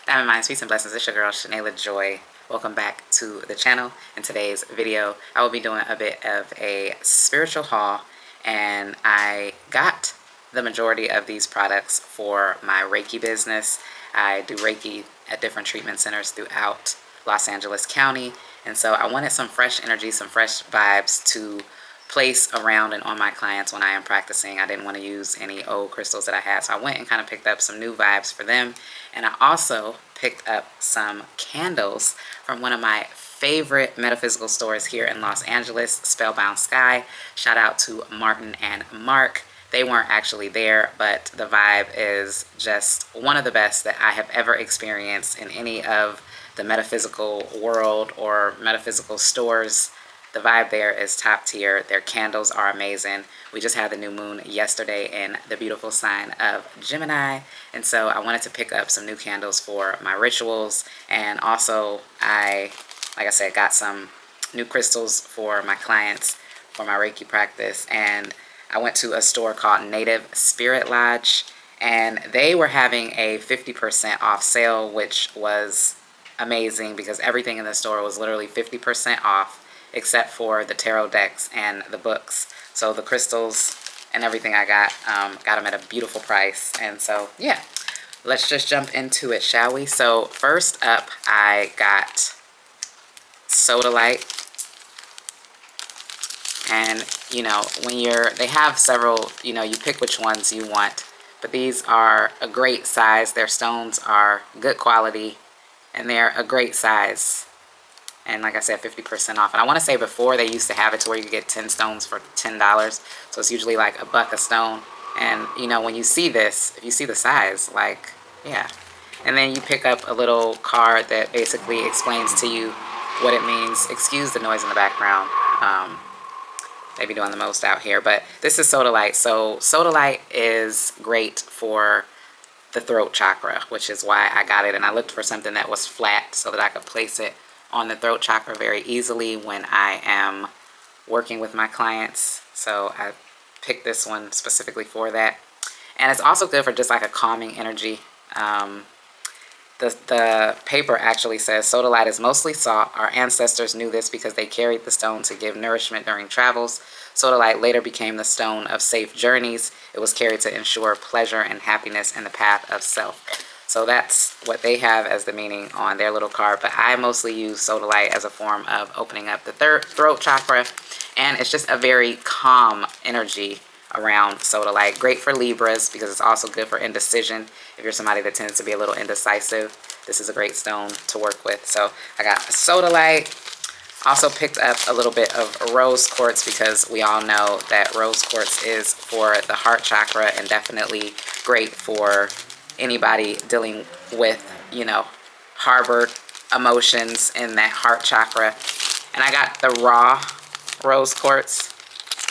Diamond Minds, peace and blessings. It's your girl, Shanaila Joy. Welcome back to the channel. In today's video, I will be doing a bit of a spiritual haul, and I got the majority of these products for my Reiki business. I do Reiki at different treatment centers throughout Los Angeles County, and so I wanted some fresh energy, some fresh vibes to place around and on my clients when I am practicing. I didn't want to use any old crystals that I had, so I went and kind of picked up some new vibes for them. And I also picked up some candles from one of my favorite metaphysical stores here in Los Angeles, Spellbound Sky. Shout out to Martin and Mark. They weren't actually there, but the vibe is just one of the best that I have ever experienced in any of the metaphysical world or metaphysical stores. The vibe there is top tier. Their candles are amazing. We just had the new moon yesterday in the beautiful sign of Gemini, and so I wanted to pick up some new candles for my rituals. And also like I said, got some new crystals for my clients for my Reiki practice. And I went to a store called Native Spirit Lodge, and they were having a 50% off sale, which was amazing because everything in the store was literally 50% off, except for the tarot decks and the books. So the crystals and everything I got them at a beautiful price. And so yeah, let's just jump into it, shall we? So first up, I got soda light. And you know, they have several, you pick which ones you want, but these are a great size. Their stones are good quality and they're a great size. And like I said, 50% off. And I want to say before they used to have it to where you could get 10 stones for $10. So it's usually like $1 a stone. And when you see this, if you see the size, like, yeah. And then you pick up a little card that basically explains to you what it means. Excuse the noise in the background. They be doing the most out here. But this is soda light. So soda light is great for the throat chakra, which is why I got it. And I looked for something that was flat so that I could place it on the throat chakra very easily when I am working with my clients. So I picked this one specifically for that. And it's also good for just like a calming energy. The paper actually says soda light is mostly salt. Our ancestors knew this because they carried the stone to give nourishment during travels. Soda light later became the stone of safe journeys. It was carried to ensure pleasure and happiness in the path of self. So that's what they have as the meaning on their little card. But I mostly use soda light as a form of opening up the throat chakra. And it's just a very calm energy around soda light. Great for Libras because it's also good for indecision. If you're somebody that tends to be a little indecisive, this is a great stone to work with. So I got a soda light. Also picked up a little bit of rose quartz because we all know that rose quartz is for the heart chakra and definitely great for anybody dealing with, harbored emotions in that heart chakra. And I got the raw rose quartz,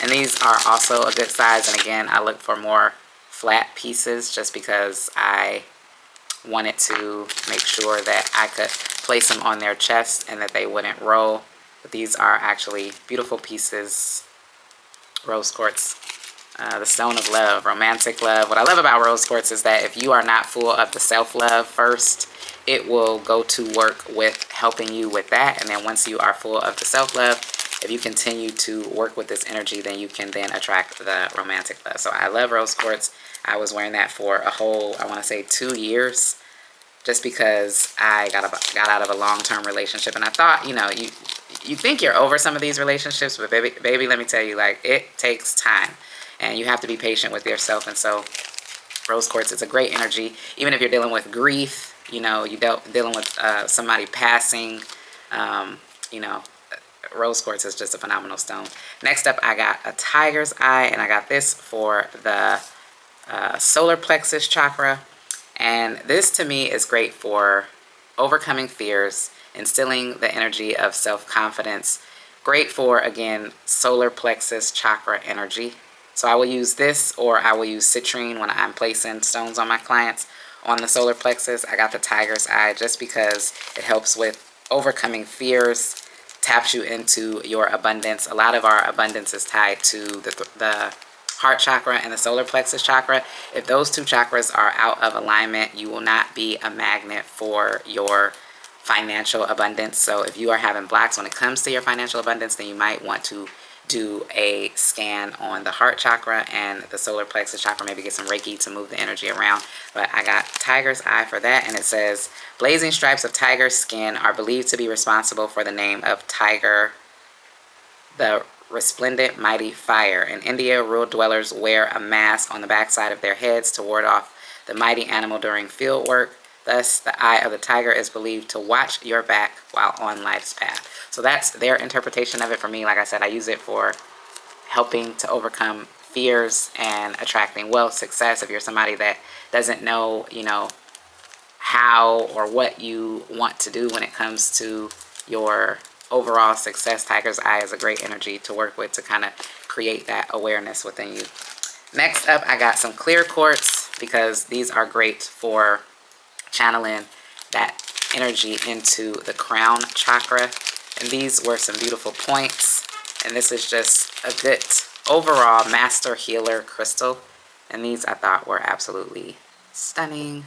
and these are also a good size. And again, I look for more flat pieces just because I wanted to make sure that I could place them on their chest and that they wouldn't roll. But these are actually beautiful pieces. Rose quartz. The stone of love, romantic love. What I love about rose quartz is that if you are not full of the self-love first, it will go to work with helping you with that. And then once you are full of the self-love, if you continue to work with this energy, then you can then attract the romantic love. So I love rose quartz. I was wearing that for a whole, I want to say 2 years, just because I got out of a long-term relationship. And I thought, you think you're over some of these relationships, but baby, let me tell you, like, it takes time. And you have to be patient with yourself. And so rose quartz is a great energy. Even if you're dealing with grief, dealing with somebody passing, rose quartz is just a phenomenal stone. Next up, I got a tiger's eye, and I got this for the solar plexus chakra. And this to me is great for overcoming fears, instilling the energy of self-confidence. Great for, again, solar plexus chakra energy. So I will use this, or I will use citrine when I'm placing stones on my clients. On the solar plexus, I got the tiger's eye just because it helps with overcoming fears, taps you into your abundance. A lot of our abundance is tied to the heart chakra and the solar plexus chakra. If those two chakras are out of alignment, you will not be a magnet for your financial abundance. So if you are having blocks when it comes to your financial abundance, then you might want to do a scan on the heart chakra and the solar plexus chakra, maybe get some Reiki to move the energy around. But I got tiger's eye for that, and it says, blazing stripes of tiger skin are believed to be responsible for the name of tiger, the resplendent mighty fire. In India, rural dwellers wear a mask on the backside of their heads to ward off the mighty animal during field work. Thus, the eye of the tiger is believed to watch your back while on life's path. So that's their interpretation of it. For me, like I said, I use it for helping to overcome fears and attracting wealth, success. If you're somebody that doesn't know, how or what you want to do when it comes to your overall success, tiger's eye is a great energy to work with to kind of create that awareness within you. Next up, I got some clear quartz, because these are great for channeling that energy into the crown chakra. And these were some beautiful points, and this is just a good overall master healer crystal, and these I thought were absolutely stunning.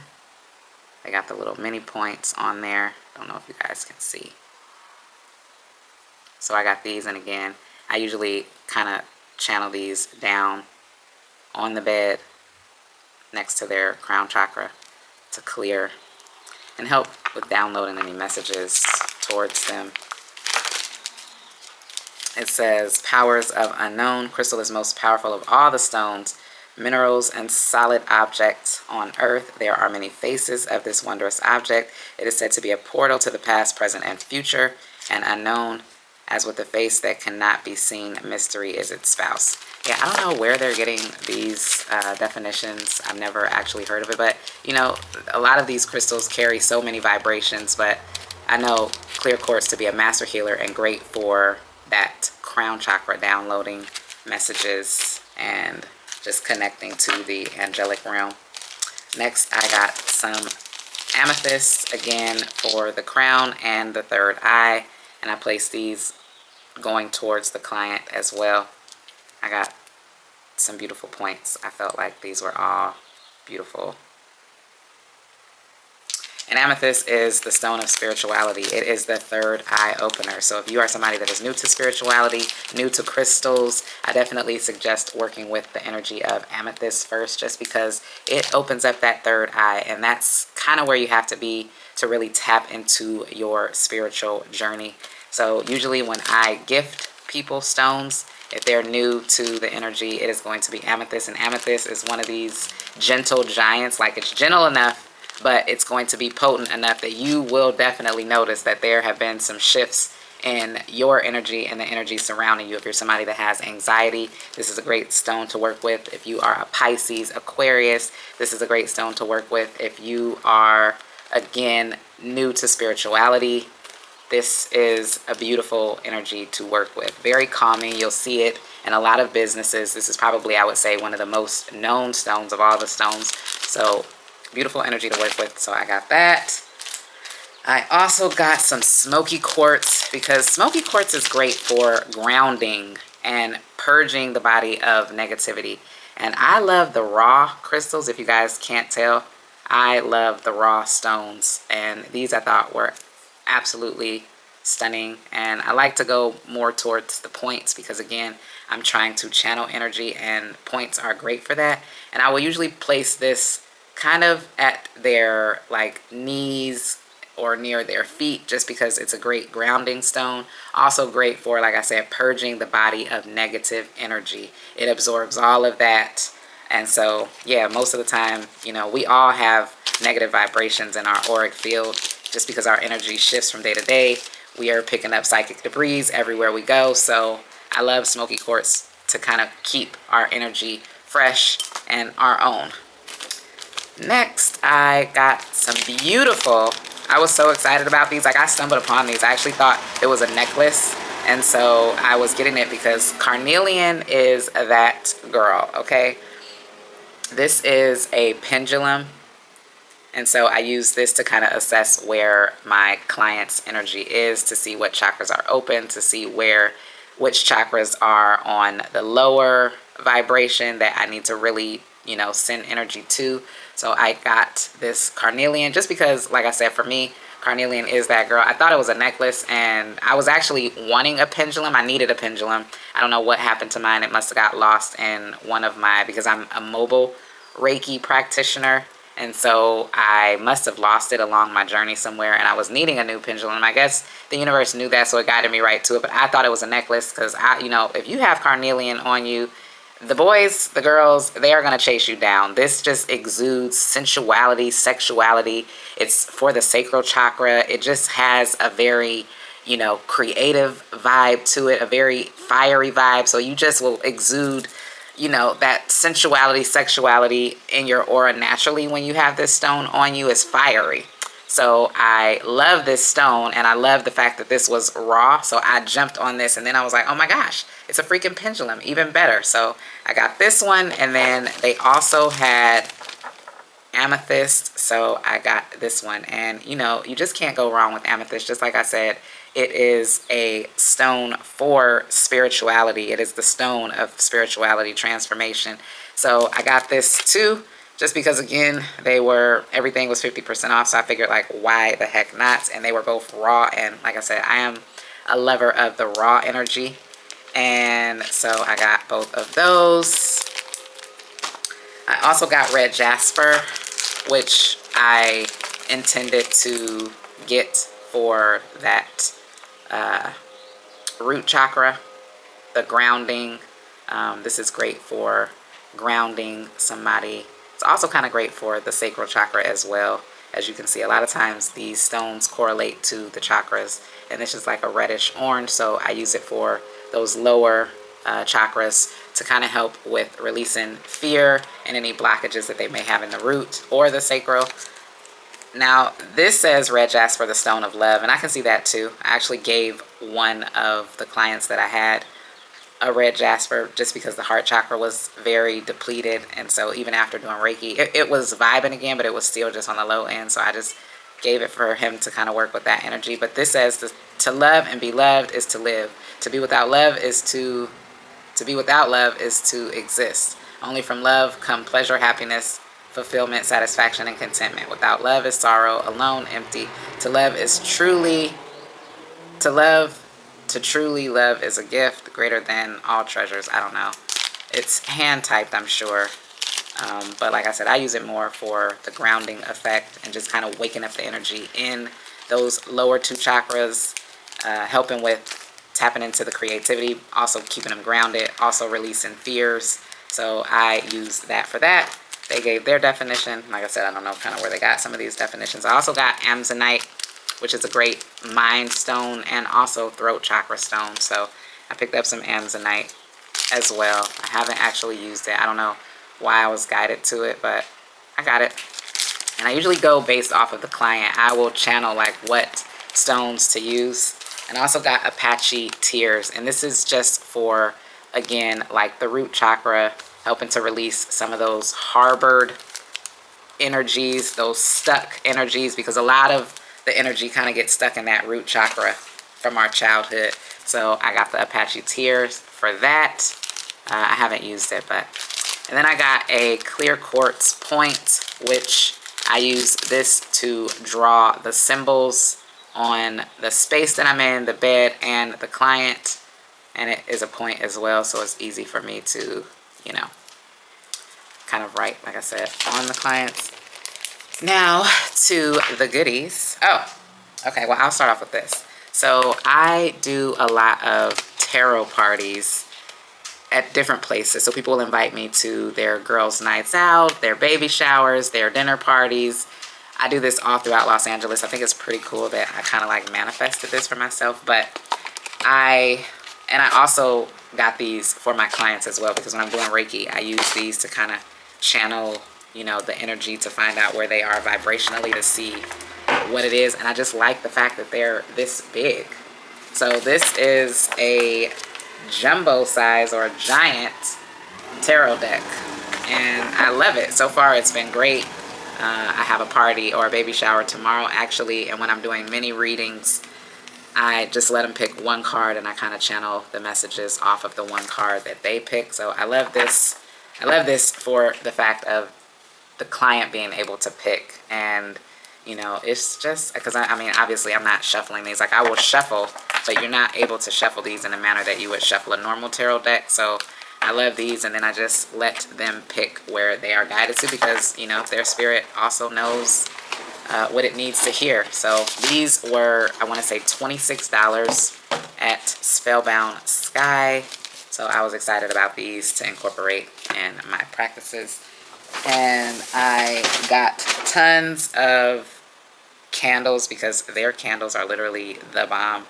They got the little mini points on there. Don't know if you guys can see. So I got these, and again, I usually kind of channel these down on the bed next to their crown chakra to clear and help with downloading any messages towards them. It says, powers of unknown. Crystal is most powerful of all the stones, minerals, and solid objects on earth. There are many faces of this wondrous object. It is said to be a portal to the past, present, and future, and unknown. As with the face that cannot be seen, mystery is its spouse. Yeah, I don't know where they're getting these definitions. I've never actually heard of it, but a lot of these crystals carry so many vibrations, but I know clear quartz to be a master healer and great for that crown chakra, downloading messages and just connecting to the angelic realm. Next, I got some amethyst, again for the crown and the third eye, and I placed these going towards the client as well. I got some beautiful points. I felt like these were all beautiful. And amethyst is the stone of spirituality. It is the third eye opener. So if you are somebody that is new to spirituality, new to crystals, I definitely suggest working with the energy of amethyst first, just because it opens up that third eye. And that's kind of where you have to be to really tap into your spiritual journey. So usually when I gift people stones, if they're new to the energy, it is going to be amethyst. And amethyst is one of these gentle giants. Like, it's gentle enough, but it's going to be potent enough that you will definitely notice that there have been some shifts in your energy and the energy surrounding you. If you're somebody that has anxiety, this is a great stone to work with. If you are a Pisces, Aquarius, this is a great stone to work with. If you are, again, new to spirituality, this is a beautiful energy to work with. Very calming. You'll see it in a lot of businesses. This is probably, I would say, one of the most known stones of all the stones. So beautiful energy to work with. So I got that. I also got some smoky quartz, because smoky quartz is great for grounding and purging the body of negativity. And I love the raw crystals. If you guys can't tell, I love the raw stones. And these I thought were absolutely stunning. And I like to go more towards the points, because again, I'm trying to channel energy, and points are great for that. And I will usually place this kind of at their knees or near their feet, just because it's a great grounding stone. Also great for, like I said, purging the body of negative energy. It absorbs all of that. And so, yeah, most of the time, we all have negative vibrations in our auric field. Just because our energy shifts from day to day, we are picking up psychic debris everywhere we go. So I love smoky quartz to kind of keep our energy fresh and our own. Next, I got some beautiful, I was so excited about these. I stumbled upon these. I actually thought it was a necklace. And so I was getting it because carnelian is that girl, okay? This is a pendulum. And so I use this to kind of assess where my client's energy is, to see what chakras are open, to see which chakras are on the lower vibration that I need to really, you know, send energy to. So I got this carnelian just because, like I said, for me, carnelian is that girl. I thought it was a necklace, and I was actually wanting a pendulum. I needed a pendulum. I don't know what happened to mine. It must have got lost in one of my, because I'm a mobile Reiki practitioner, and so I must have lost it along my journey somewhere, and I was needing a new pendulum. I guess the universe knew that, so it guided me right to it, but I thought it was a necklace because, you know, if you have carnelian on you, the boys, the girls, they are going to chase you down. This just exudes sensuality, sexuality. It's for the sacral chakra. It just has a very, you know, creative vibe to it, a very fiery vibe. So you just will exude, you know, that sensuality, sexuality in your aura naturally when you have this stone on you. Is fiery. So I love this stone, and I love the fact that this was raw. So I jumped on this, and then I was like, oh my gosh, it's a freaking pendulum, even better. So I got this one, and then they also had amethyst. So I got this one, and you know, you just can't go wrong with amethyst. Just like I said, it is a stone for spirituality. It is the stone of spirituality transformation. So I got this too, just because, again, everything was 50% off. So I figured, like, why the heck not? And they were both raw. And like I said, I am a lover of the raw energy. And so I got both of those. I also got red jasper, which I intended to get for that root chakra, the grounding. This is great for grounding somebody. It's also kind of great for the sacral chakra as well. As you can see, a lot of times these stones correlate to the chakras, and this is like a reddish orange, so I use it for those lower chakras to kind of help with releasing fear and any blockages that they may have in the root or the sacral. Now, this says red jasper, the stone of love, and I can see that too. I actually gave one of the clients that I had a red jasper just because the heart chakra was very depleted, and so even after doing Reiki, it was vibing again, but it was still just on the low end, so I just gave it for him to kind of work with that energy. But this says to love and be loved is to live. To be without love is to be without love is to exist. Only from love come pleasure, happiness, fulfillment, satisfaction, and contentment. Without love is sorrow, alone, empty. To love is truly, to truly love is a gift greater than all treasures. I don't know. It's hand typed, I'm sure. But like I said, I use it more for the grounding effect and just kind of waking up the energy in those lower two chakras, helping with tapping into the creativity, also keeping them grounded, also releasing fears. So I use that for that. They gave their definition. Like I said, I don't know kind of where they got some of these definitions. I also got amazonite, which is a great mind stone and also throat chakra stone. So I picked up some amazonite as well. I haven't actually used it. I don't know why I was guided to it, but I got it. And I usually go based off of the client. I will channel like what stones to use. And I also got Apache tears, and this is just for, again, like the root chakra, helping to release some of those harbored energies, those stuck energies, because a lot of the energy kind of gets stuck in that root chakra from our childhood. So I got the Apache tears for that. I haven't used it, but. And then I got a clear quartz point, which I use this to draw the symbols on the space that I'm in, the bed, and the client. And it is a point as well, so it's easy for me to, you know, kind of write, like I said, on the clients. Now to the goodies. Oh, okay, well, I'll start off with this. So I do a lot of tarot parties at different places. So people will invite me to their girls' nights out, their baby showers, their dinner parties. I do this all throughout Los Angeles. I think it's pretty cool that I kind of like manifested this for myself. But I also got these for my clients as well, because when I'm doing Reiki, I use these to kind of channel, you know, the energy, to find out where they are vibrationally, to see what it is. And I just like the fact that they're this big. So this is a jumbo size or giant tarot deck, and I love it. So far it's been great. I have a party or a baby shower tomorrow actually, and when I'm doing mini readings I just let them pick one card, and I kind of channel the messages off of the one card that they pick. So I love this. I love this for the fact of the client being able to pick. And, you know, it's just because I mean, obviously I'm not shuffling these. Like, I will shuffle, but you're not able to shuffle these in a manner that you would shuffle a normal tarot deck. So I love these, and then I just let them pick where they are guided to, because, you know, their spirit also knows what it needs to hear. So these were, I want to say, $26 at Spellbound Sky. So I was excited about these to incorporate in my practices. And I got tons of candles, because their candles are literally the bomb.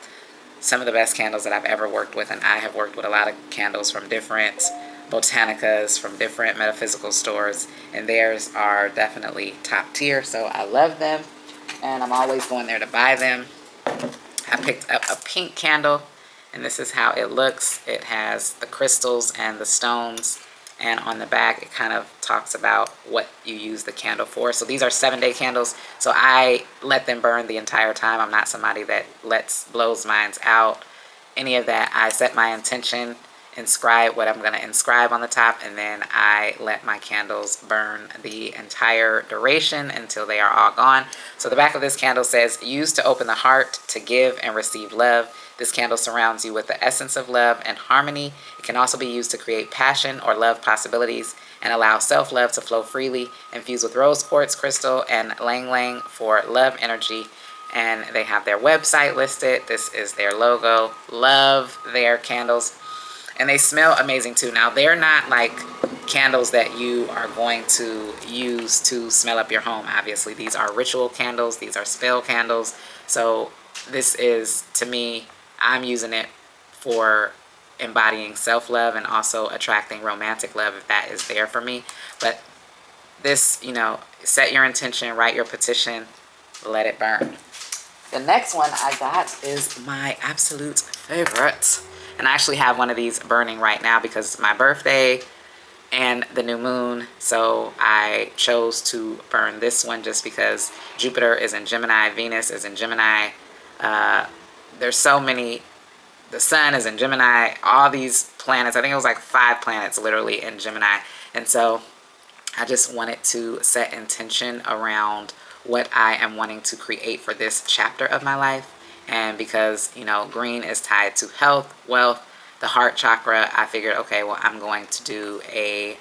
Some of the best candles that I've ever worked with, and I have worked with a lot of candles from different botanicas, from different metaphysical stores, and theirs are definitely top tier. So I love them, and I'm always going there to buy them. I picked up a pink candle, and this is how it looks. It has the crystals and the stones, and on the back it kind of talks about what you use the candle for. So these are 7-day candles, so I let them burn the entire time. I'm not somebody that blows mines out, any of that. I set my intention, inscribe what I'm going to inscribe on the top, and then I let my candles burn the entire duration until they are all gone. So the back of this candle says, "Used to open the heart to give and receive love. This candle surrounds you with the essence of love and harmony. It can also be used to create passion or love possibilities and allow self-love to flow freely. Infused with rose quartz crystal and lang lang for love energy." And they have their website listed. This is their logo. Love their candles. And they smell amazing too. Now, they're not like candles that you are going to use to smell up your home. Obviously, these are ritual candles. These are spell candles. So this is, to me, I'm using it for embodying self-love and also attracting romantic love, if that is there for me. But this, you know, set your intention, write your petition, let it burn. The next one I got is my absolute favorite. And I actually have one of these burning right now because it's my birthday and the new moon. So I chose to burn this one just because Jupiter is in Gemini, Venus is in Gemini. There's so many. The sun is in Gemini. All these planets, I think it was like 5 planets literally in Gemini. And so I just wanted to set intention around what I am wanting to create for this chapter of my life. And because, you know, green is tied to health, wealth, the heart chakra, I figured, okay, well, I'm going to do a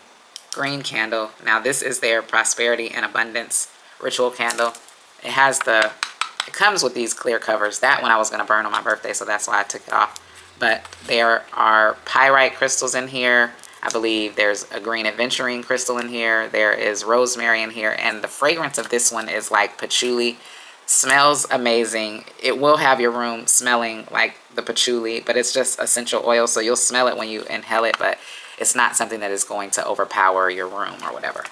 green candle. Now, this is their prosperity and abundance ritual candle. It comes with these clear covers. That one I was going to burn on my birthday, so that's why I took it off. But there are pyrite crystals in here. I believe there's a green aventurine crystal in here. There is rosemary in here. And the fragrance of this one is like patchouli. Smells amazing. It will have your room smelling like the patchouli, but it's just essential oil, so you'll smell it when you inhale it, but it's not something that is going to overpower your room or whatever.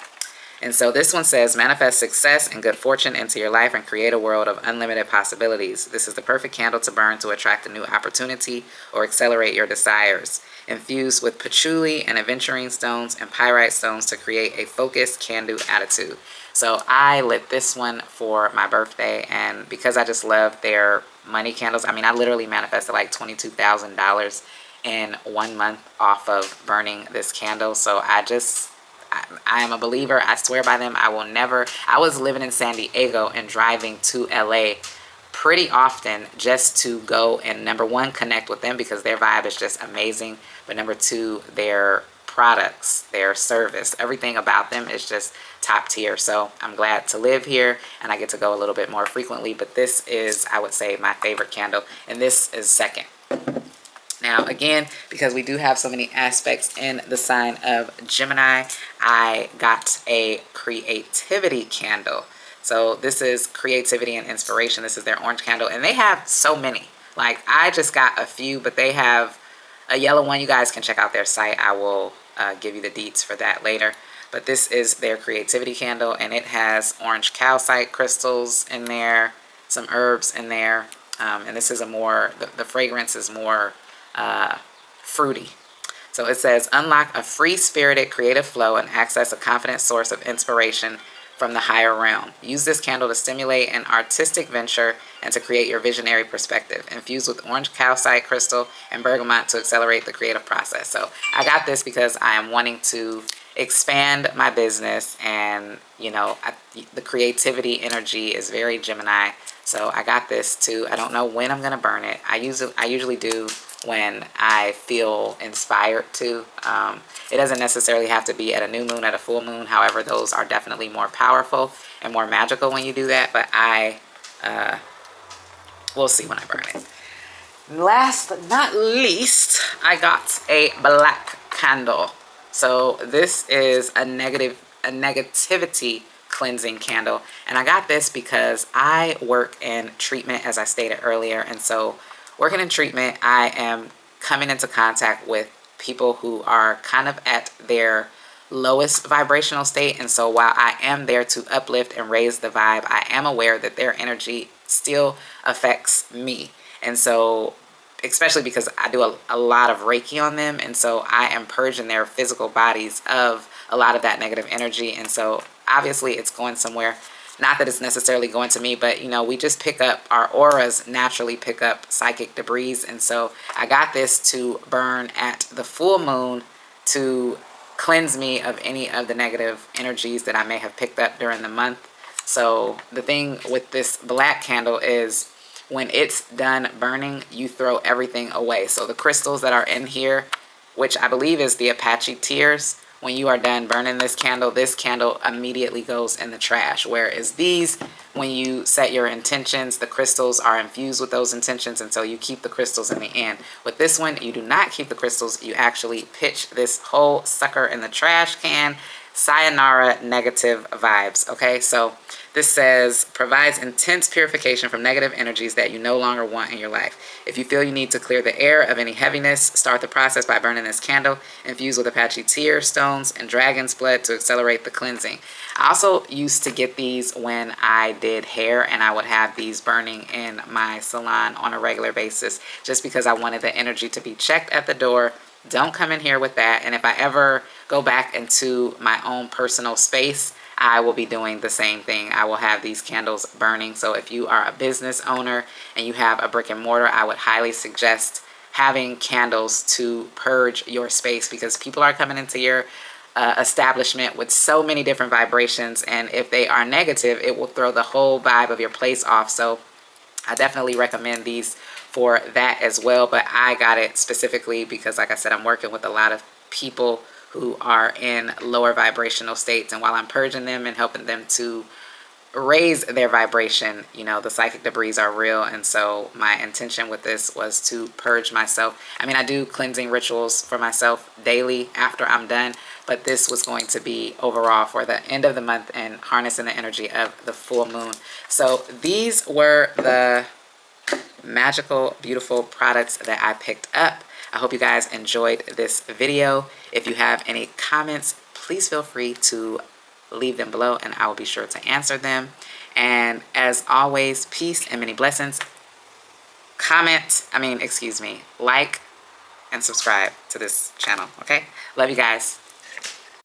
And so this one says, manifest success and good fortune into your life and create a world of unlimited possibilities. This is the perfect candle to burn to attract a new opportunity or accelerate your desires. Infused with patchouli and aventurine stones and pyrite stones to create a focused can-do attitude. So I lit this one for my birthday, and because I just love their money candles, I mean, I literally manifested like $22,000 in 1 month off of burning this candle. So I am a believer. I swear by them. I was living in San Diego and driving to LA pretty often just to go and, number one, connect with them because their vibe is just amazing. But number two, their products, their service, everything about them is just top tier. So I'm glad to live here and I get to go a little bit more frequently. But this is, I would say, my favorite candle. And this is second. Now, again, because we do have so many aspects in the sign of Gemini, I got a creativity candle. So this is creativity and inspiration. This is their orange candle. And they have so many. Like, I just got a few, but they have a yellow one. You guys can check out their site. I will give you the deets for that later. But this is their creativity candle, and it has orange calcite crystals in there, some herbs in there. And this is the fragrance is more fruity. So it says, unlock a free-spirited creative flow and access a confident source of inspiration from the higher realm. Use this candle to stimulate an artistic venture and to create your visionary perspective. Infused with orange calcite crystal and bergamot to accelerate the creative process. So I got this because I am wanting to expand my business, and you know, the creativity energy is very Gemini. So I got this too. I don't know when I'm gonna burn it. I usually do when I feel inspired to. It doesn't necessarily have to be at a new moon, at a full moon. However, those are definitely more powerful and more magical when you do that. But we'll see when I burn it. Last but not least, I got a black candle. So this is a negativity cleansing candle, and I got this because I work in treatment, as I stated earlier, and so working in treatment, I am coming into contact with people who are kind of at their lowest vibrational state. And so while I am there to uplift and raise the vibe, I am aware that their energy still affects me. And so, especially because I do a lot of Reiki on them, and so I am purging their physical bodies of a lot of that negative energy. And so obviously it's going somewhere. Not that it's necessarily going to me, but you know, we just pick up, our auras naturally pick up psychic debris. And so I got this to burn at the full moon to cleanse me of any of the negative energies that I may have picked up during the month. So the thing with this black candle is when it's done burning, you throw everything away. So the crystals that are in here, which I believe is the Apache tears, when you are done burning this candle immediately goes in the trash. Whereas these, when you set your intentions, the crystals are infused with those intentions, and so you keep the crystals in the end. With this one, you do not keep the crystals. You actually pitch this whole sucker in the trash can. Sayonara negative vibes. Okay, so this says provides intense purification from negative energies that you no longer want in your life. If you feel you need to clear the air of any heaviness, start the process by burning this candle infused with Apache tear stones and dragon's blood to accelerate the cleansing. I also used to get these when I did hair, and I would have these burning in my salon on a regular basis just because I wanted the energy to be checked at the door. Don't come in here with that. And if I ever go back into my own personal space, I will be doing the same thing. I will have these candles burning. So if you are a business owner and you have a brick and mortar, I would highly suggest having candles to purge your space, because people are coming into your establishment with so many different vibrations, and if they are negative, it will throw the whole vibe of your place off. So I definitely recommend these for that as well. But I got it specifically because, like I said, I'm working with a lot of people who are in lower vibrational states, and while I'm purging them and helping them to raise their vibration, you know, the psychic debris are real. And so my intention with this was to purge myself. I mean, I do cleansing rituals for myself daily after I'm done, but this was going to be overall for the end of the month and harnessing the energy of the full moon. So these were the magical, beautiful products that I picked up. I hope you guys enjoyed this video. If you have any comments, please feel free to leave them below and I will be sure to answer them. And as always, peace and many blessings. Like and subscribe to this channel, okay? Love you guys.